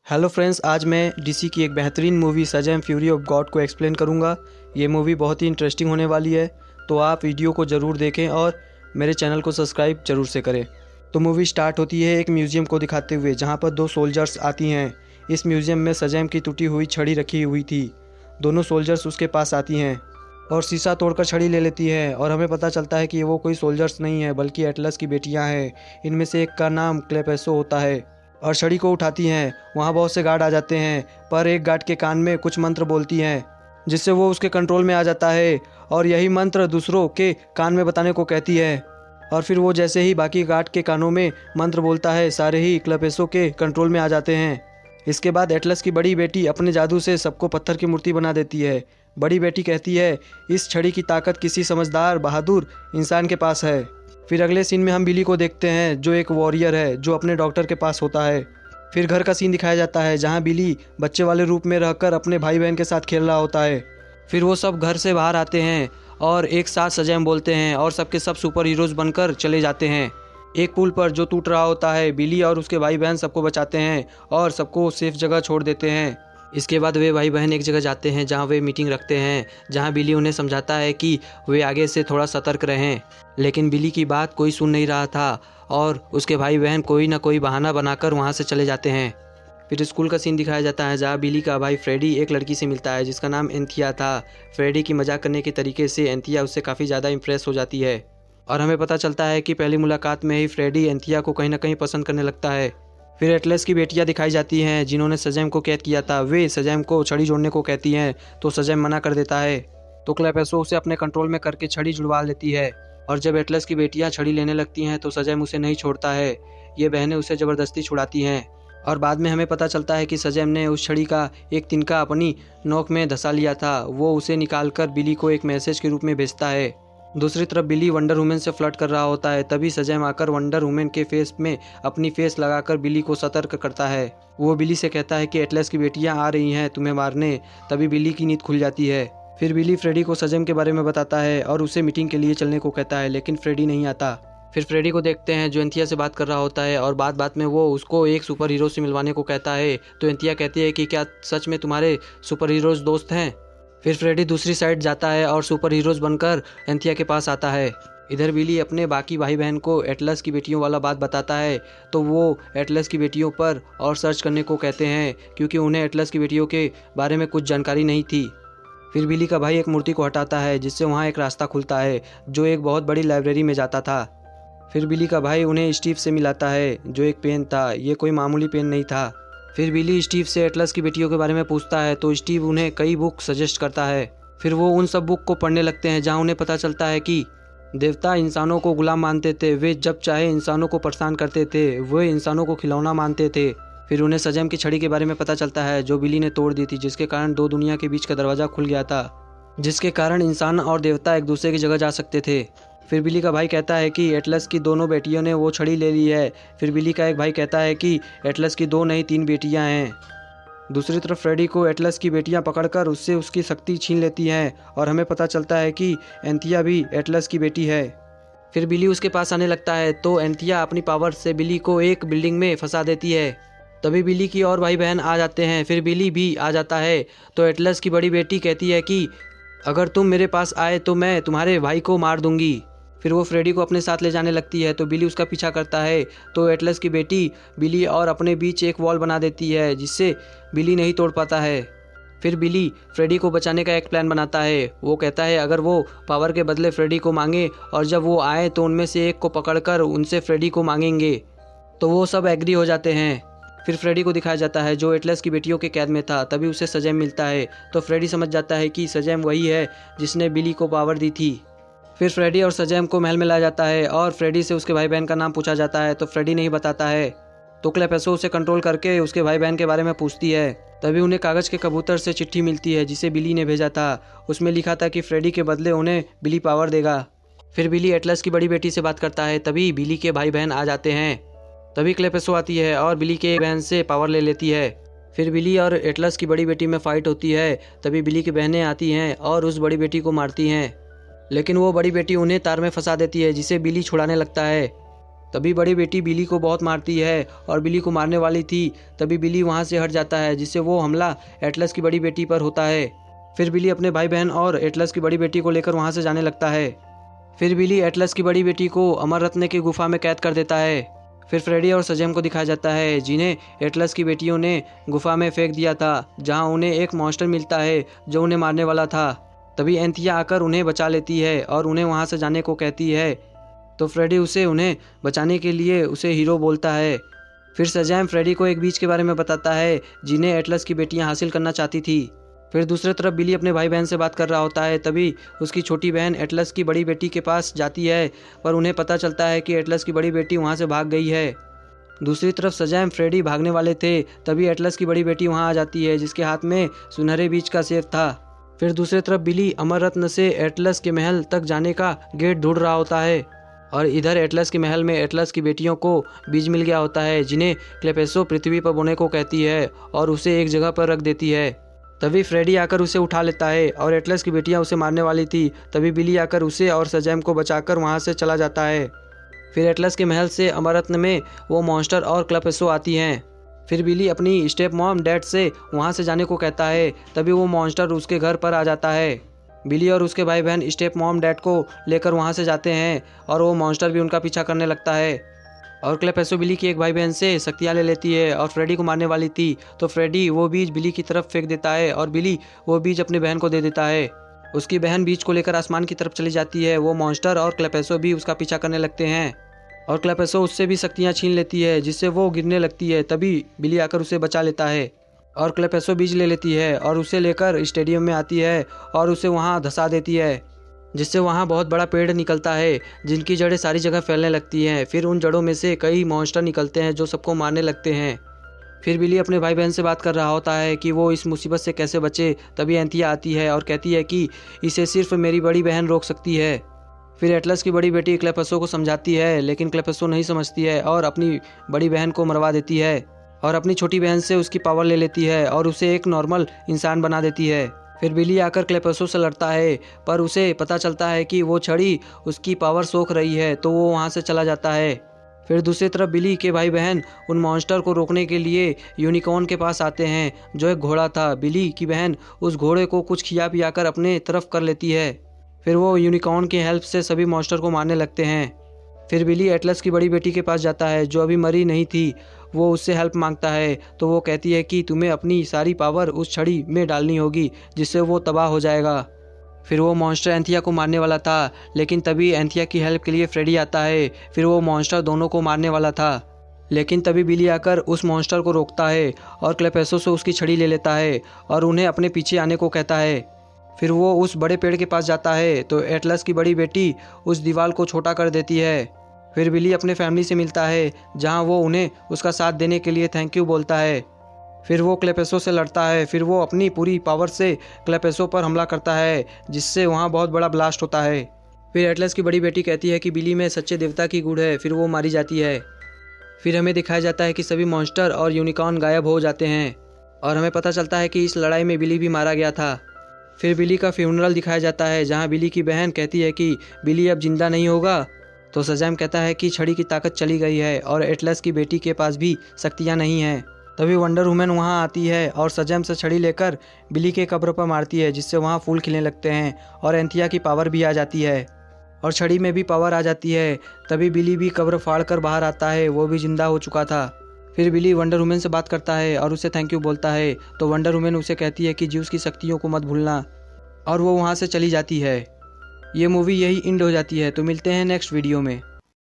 Hello friends, आज मैं DC की एक बेहतरीन movie Shazam fury of God को एक्सप्लेन करूंगा। ये मूवी बहुत ही इंटरेस्टिंग होने वाली है, तो आप वीडियो को ज़रूर देखें और मेरे चैनल को सब्सक्राइब ज़रूर से करें। तो मूवी स्टार्ट होती है एक म्यूज़ियम को दिखाते हुए, जहां पर दो सोल्जर्स आती हैं। इस म्यूज़ियम में शज़ैम की टूटी हुई छड़ी रखी हुई थी। दोनों सोल्जर्स उसके पास आती हैं और शीशा तोड़कर छड़ी ले लेती है, और हमें पता चलता है कि वो कोई सोल्जर्स नहीं है बल्कि एटलस की बेटियां हैं। इनमें से एक का नाम क्लेपेसो होता है। और छड़ी को उठाती हैं। वहाँ बहुत से गार्ड आ जाते हैं, पर एक गार्ड के कान में कुछ मंत्र बोलती हैं, जिससे वो उसके कंट्रोल में आ जाता है और यही मंत्र दूसरों के कान में बताने को कहती है। और फिर वो जैसे ही बाकी गार्ड के कानों में मंत्र बोलता है, सारे ही क्लेपेसो के कंट्रोल में आ जाते हैं। इसके बाद एटलस की बड़ी बेटी अपने जादू से सबको पत्थर की मूर्ति बना देती है। बड़ी बेटी कहती है, इस छड़ी की ताकत किसी समझदार बहादुर इंसान के पास है। फिर अगले सीन में हम बिली को देखते हैं, जो एक वॉरियर है जो अपने डॉक्टर के पास होता है। फिर घर का सीन दिखाया जाता है, जहां बिली बच्चे वाले रूप में रहकर अपने भाई बहन के साथ खेल रहा होता है। फिर वो सब घर से बाहर आते हैं और एक साथ शज़ैम बोलते हैं और सबके सब सुपर हीरोज बनकर चले जाते हैं। एक पुल पर जो टूट रहा होता है, बिली और उसके भाई बहन सबको बचाते हैं और सबको सेफ जगह छोड़ देते हैं। इसके बाद वे भाई बहन एक जगह जाते हैं जहां वे मीटिंग रखते हैं, जहां बिली उन्हें समझाता है कि वे आगे से थोड़ा सतर्क रहें। लेकिन बिली की बात कोई सुन नहीं रहा था और उसके भाई बहन कोई ना कोई बहाना बनाकर वहां से चले जाते हैं। फिर स्कूल का सीन दिखाया जाता है, जहाँ बिली का भाई फ्रेडी एक लड़की से मिलता है जिसका नाम एंथिया था। फ्रेडी की मजाक करने के तरीके से एंथिया उससे काफ़ी ज़्यादा इम्प्रेस हो जाती है और हमें पता चलता है कि पहली मुलाकात में ही फ्रेडी एंथिया को कहीं ना कहीं पसंद करने लगता है। फिर एटलस की बेटियां दिखाई जाती हैं, जिन्होंने शज़ैम को कैद किया था। वे शज़ैम को छड़ी जोड़ने को कहती हैं, तो शज़ैम मना कर देता है। तो क्लेपेसो उसे अपने कंट्रोल में करके छड़ी जुड़वा लेती है, और जब एटलस की बेटियां छड़ी लेने लगती हैं तो शज़ैम उसे नहीं छोड़ता है। ये बहनें उसे ज़बरदस्ती छुड़ाती हैं और बाद में हमें पता चलता है कि शज़ैम ने उस छड़ी का एक तिनका अपनी नोक में धंसा लिया था। वो उसे निकालकर बिली को एक मैसेज के रूप में भेजता है। दूसरी तरफ बिली वंडर वुमन से फ्लर्ट कर रहा होता है, तभी शज़ैम आकर वंडर वुमन के फेस में अपनी फेस लगाकर बिली को सतर्क करता है। वो बिली से कहता है कि एटलस की बेटियां आ रही हैं तुम्हें मारने। तभी बिली की नींद खुल जाती है। फिर बिली फ्रेडी को शज़ैम के बारे में बताता है और उसे मीटिंग के लिए चलने को कहता है, लेकिन फ्रेडी नहीं आता। फिर फ्रेडी को देखते हैं जो एंथिया से बात कर रहा होता है, और बात बात में वो उसको एक सुपर हीरो से मिलवाने को कहता है। तो एंथिया कहती है कि क्या सच में तुम्हारे सुपर हीरोज दोस्त हैं। फिर फ्रेडी दूसरी साइड जाता है और सुपर हीरोज बनकर एंथिया के पास आता है। इधर बिली अपने बाकी भाई बहन को एटलस की बेटियों वाला बात बताता है, तो वो एटलस की बेटियों पर और सर्च करने को कहते हैं, क्योंकि उन्हें एटलस की बेटियों के बारे में कुछ जानकारी नहीं थी। फिर बिली का भाई एक मूर्ति को हटाता है, जिससे वहाँ एक रास्ता खुलता है जो एक बहुत बड़ी लाइब्रेरी में जाता था। फिर बिली का भाई उन्हें स्टीव से मिलाता है, जो एक पेन था। ये कोई मामूली पेन नहीं था। फिर बिली स्टीव से एटलस की बेटियों के बारे में पूछता है, तो स्टीव उन्हें कई बुक सजेस्ट करता है। फिर वो उन सब बुक को पढ़ने लगते हैं, जहाँ उन्हें पता चलता है कि देवता इंसानों को गुलाम मानते थे। वे जब चाहे इंसानों को परेशान करते थे, वे इंसानों को खिलौना मानते थे। फिर उन्हें शज़ैम की छड़ी के बारे में पता चलता है, जो बिली ने तोड़ दी थी, जिसके कारण दो दुनिया के बीच का दरवाज़ा खुल गया था, जिसके कारण इंसान और देवता एक दूसरे की जगह जा सकते थे। फिर बिली का भाई कहता है कि एटलस की दोनों बेटियों ने वो छड़ी ले ली है। फिर बिली का एक भाई कहता है कि एटलस की 2 नहीं 3 बेटियां हैं। दूसरी तरफ फ्रेडी को एटलस की बेटियां पकड़कर उससे उसकी शक्ति छीन लेती हैं, और हमें पता चलता है कि एंथिया भी एटलस की बेटी है। फिर बिली उसके पास आने लगता है, तो एंथिया अपनी पावर से बिली को एक बिल्डिंग में फंसा देती है। तभी बिली की और भाई बहन आ जाते हैं। फिर बिली भी आ जाता है, तो एटलस की बड़ी बेटी कहती है कि अगर तुम मेरे पास आए तो मैं तुम्हारे भाई को मार दूंगी। फिर वो फ्रेडी को अपने साथ ले जाने लगती है, तो बिली उसका पीछा करता है। तो एटलस की बेटी बिली और अपने बीच एक वॉल बना देती है, जिससे बिली नहीं तोड़ पाता है। फिर बिली फ्रेडी को बचाने का एक प्लान बनाता है। वो कहता है अगर वो पावर के बदले फ्रेडी को मांगे, और जब वो आए तो उनमें से एक को पकड़कर उनसे फ्रेडी को मांगेंगे। तो वो सब एग्री हो जाते हैं। फिर फ्रेडी को दिखाया जाता है, जो एटलस की बेटियों के कैद में था। तभी उसे शज़ैम मिलता है, तो फ्रेडी समझ जाता है कि शज़ैम वही है जिसने बिली को पावर दी थी। फिर फ्रेडी और शज़ैम को महल में लाया जाता है, और फ्रेडी से उसके भाई बहन का नाम पूछा जाता है, तो फ्रेडी नहीं बताता है। तो क्लेपेसो उसे कंट्रोल करके उसके भाई बहन के बारे में पूछती है। तभी उन्हें कागज़ के कबूतर से चिट्ठी मिलती है, जिसे बिली ने भेजा था। उसमें लिखा था कि फ्रेडी के बदले उन्हें बिली पावर देगा। फिर बिली एटलस की बड़ी बेटी से बात करता है, तभी बिली के भाई बहन आ जाते हैं। तभी क्लेपेसो आती है और बिली के बहन से पावर ले लेती है। फिर बिली और एटलस की बड़ी बेटी में फाइट होती है। तभी बिली की बहनें आती हैं और उस बड़ी बेटी को मारती हैं, लेकिन वो बड़ी बेटी उन्हें तार में फंसा देती है, जिसे बिली छुड़ाने लगता है। तभी बड़ी बेटी बिली को बहुत मारती है और बिली को मारने वाली थी। तभी बिली वहाँ से हट जाता है, जिससे वो हमला एटलस की बड़ी बेटी पर होता है। फिर बिली अपने भाई बहन और एटलस की बड़ी बेटी को लेकर वहाँ से जाने लगता है। फिर बिली एटलस की बड़ी बेटी को अमर रत्न की गुफा में कैद कर देता है। फिर फ्रेडी और सजेम को दिखाया जाता है, जिन्हें एटलस की बेटियों ने गुफा में फेंक दिया था, जहाँ उन्हें एक मॉन्स्टर मिलता है जो उन्हें मारने वाला था। तभी एंथिया आकर उन्हें बचा लेती है और उन्हें वहाँ से जाने को कहती है। तो फ्रेडी उन्हें बचाने के लिए उसे हीरो बोलता है। फिर सजैम फ्रेडी को एक बीज के बारे में बताता है जिन्हें एटलस की बेटियां हासिल करना चाहती थी। फिर दूसरी तरफ बिली अपने भाई बहन से बात कर रहा होता है। तभी उसकी छोटी बहन एटलस की बड़ी बेटी के पास जाती है, पर उन्हें पता चलता है कि एटलस की बड़ी बेटी वहाँ से भाग गई है। दूसरी तरफ सजैम फ्रेडी भागने वाले थे, तभी एटलस की बड़ी बेटी वहाँ आ जाती है, जिसके हाथ में सुनहरे बीज का सेब था। फिर दूसरी तरफ बिली अमर रत्न से एटलस के महल तक जाने का गेट ढूंढ रहा होता है, और इधर एटलस के महल में एटलस की बेटियों को बीज मिल गया होता है, जिन्हें क्लेपेसो पृथ्वी पर बोने को कहती है और उसे एक जगह पर रख देती है। तभी फ्रेडी आकर उसे उठा लेता है और एटलस की बेटियां उसे मारने वाली थी। तभी बिली आकर उसे और सजैम को बचाकर वहां से चला जाता है। फिर एटलस के महल से अमररत्न में वो मॉन्स्टर और क्लेपेसो आती हैं। फिर बिली अपनी स्टेप मॉम डैड से वहां से जाने को कहता है। तभी वो मॉन्स्टर उसके घर पर आ जाता है। बिली और उसके भाई बहन स्टेप मॉम डैड को लेकर वहां से जाते हैं और वो मॉन्स्टर भी उनका पीछा करने लगता है। और क्लेपेसो बिली की एक भाई बहन से शक्तियाँ ले लेती है और फ्रेडी को मारने वाली थी, तो फ्रेडी वो बीज बिली की तरफ फेंक देता है और बिली वो बीज अपनी बहन को दे देता है। उसकी बहन बीज को लेकर आसमान की तरफ चली जाती है। वो मॉन्स्टर और क्लेपेसो भी उसका पीछा करने लगते हैं और क्लेपेसो उससे भी शक्तियाँ छीन लेती है, जिससे वो गिरने लगती है। तभी बिली आकर उसे बचा लेता है और क्लेपेसो बीज ले लेती है और उसे लेकर स्टेडियम में आती है और उसे वहाँ धंसा देती है, जिससे वहाँ बहुत बड़ा पेड़ निकलता है, जिनकी जड़ें सारी जगह फैलने लगती हैं। फिर उन जड़ों में से कई मॉन्स्टर निकलते हैं जो सबको मारने लगते हैं। फिर बिली अपने भाई बहन से बात कर रहा होता है कि वो इस मुसीबत से कैसे बचे। तभी एंथिया आती है और कहती है कि इसे सिर्फ मेरी बड़ी बहन रोक सकती है। फिर एटलस की बड़ी बेटी क्लेपेसो को समझाती है, लेकिन क्लेपेसो नहीं समझती है और अपनी बड़ी बहन को मरवा देती है और अपनी छोटी बहन से उसकी पावर ले लेती है और उसे एक नॉर्मल इंसान बना देती है। फिर बिली आकर क्लेपेसो से लड़ता है, पर उसे पता चलता है कि वो छड़ी उसकी पावर सोख रही है, तो वो वहाँ से चला जाता है। फिर दूसरी तरफ बिली के भाई बहन उन मॉन्स्टर को रोकने के लिए यूनिकॉर्न के पास आते हैं, जो एक घोड़ा था। बिली की बहन उस घोड़े को कुछ खिया पिया कर अपने तरफ कर लेती है। फिर वो यूनिकॉर्न की हेल्प से सभी मॉन्स्टर को मारने लगते हैं। फिर बिली एटलस की बड़ी बेटी के पास जाता है, जो अभी मरी नहीं थी। वो उससे हेल्प मांगता है, तो वो कहती है कि तुम्हें अपनी सारी पावर उस छड़ी में डालनी होगी, जिससे वो तबाह हो जाएगा। फिर वो मॉन्स्टर एंथिया को मारने वाला था, लेकिन तभी एंथिया की हेल्प के लिए फ्रेडी आता है। फिर वो मॉन्स्टर दोनों को मारने वाला था, लेकिन तभी बिली आकर उस मॉन्स्टर को रोकता है और क्लेपेसो से उसकी छड़ी ले लेता है और उन्हें अपने पीछे आने को कहता है। फिर वो उस बड़े पेड़ के पास जाता है, तो एटलस की बड़ी बेटी उस दीवार को छोटा कर देती है। फिर बिली अपने फैमिली से मिलता है, जहां वो उन्हें उसका साथ देने के लिए थैंक यू बोलता है। फिर वो क्लेपेसो से लड़ता है। फिर वो अपनी पूरी पावर से क्लेपेसो पर हमला करता है, जिससे वहां बहुत बड़ा ब्लास्ट होता है। फिर एटलस की बड़ी बेटी कहती है कि बिली में सच्चे देवता की गुण है। फिर वो मारी जाती है। फिर हमें दिखाया जाता है कि सभी मॉन्स्टर और यूनिकॉर्न गायब हो जाते हैं और हमें पता चलता है कि इस लड़ाई में बिली भी मारा गया था। फिर बिली का फ्यूनरल दिखाया जाता है, जहाँ बिली की बहन कहती है कि बिली अब जिंदा नहीं होगा, तो सजैम कहता है कि छड़ी की ताकत चली गई है और एटलस की बेटी के पास भी शक्तियाँ नहीं हैं। तभी वंडर वुमन वहाँ आती है और सजैम से छड़ी लेकर बिली के कब्र पर मारती है, जिससे वहाँ फूल खिलने लगते हैं और एंथिया की पावर भी आ जाती है और छड़ी में भी पावर आ जाती है। तभी बिली भी कब्र फाड़ कर बाहर आता है, वो भी जिंदा हो चुका था। फिर बिली वंडर वुमन से बात करता है और उसे थैंक यू बोलता है, तो वंडर वुमन उसे कहती है कि ज्यूस की शक्तियों को मत भूलना, और वो वहाँ से चली जाती है। ये मूवी यही एंड हो जाती है। तो मिलते हैं नेक्स्ट वीडियो में।